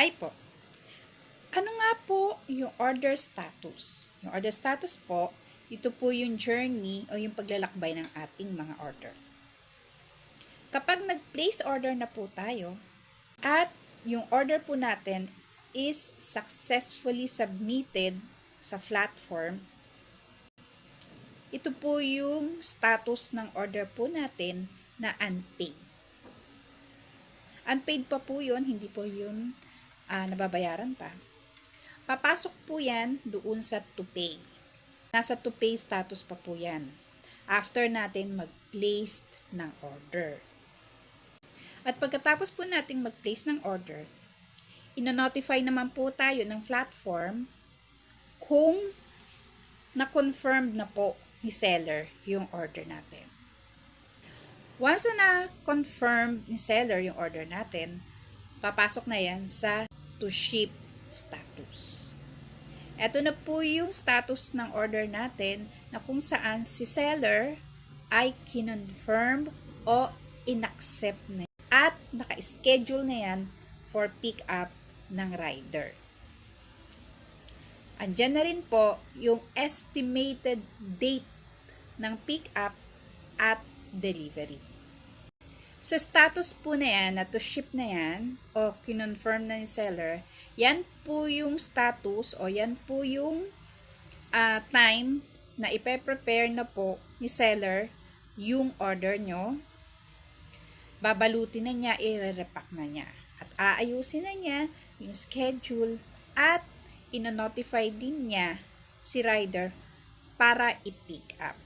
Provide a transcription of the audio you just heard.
Hi po. Ano nga po yung order status? Yung order status po, ito po yung journey o yung paglalakbay ng ating mga order. Kapag nag-place order na po tayo at yung order po natin is successfully submitted sa platform, ito po yung status ng order po natin na unpaid. Unpaid pa po yun, hindi po yun nababayaran pa. Papasok po yan doon sa to pay. Nasa to pay status pa po yan. After natin mag-place ng order. At pagkatapos po natin mag-place ng order, ino-notify naman po tayo ng platform kung na-confirmed na po ni seller yung order natin. Once na confirmed ni seller yung order natin, papasok na yan sa to ship status. Ito na po yung status ng order natin na kung saan si seller ay kinonfirm o inaccept na at naka-schedule na yan for pick up ng rider. Andyan na rin po yung estimated date ng pick up at delivery. Sa status po na yan, na to ship na yan, o kinonfirm na ni seller, yan po yung status o yan po yung time na ipe-prepare na po ni seller yung order nyo. Babalutin na niya, i-repack na niya. At aayusin na niya yung schedule at ino-notify din niya si rider para i-pick up.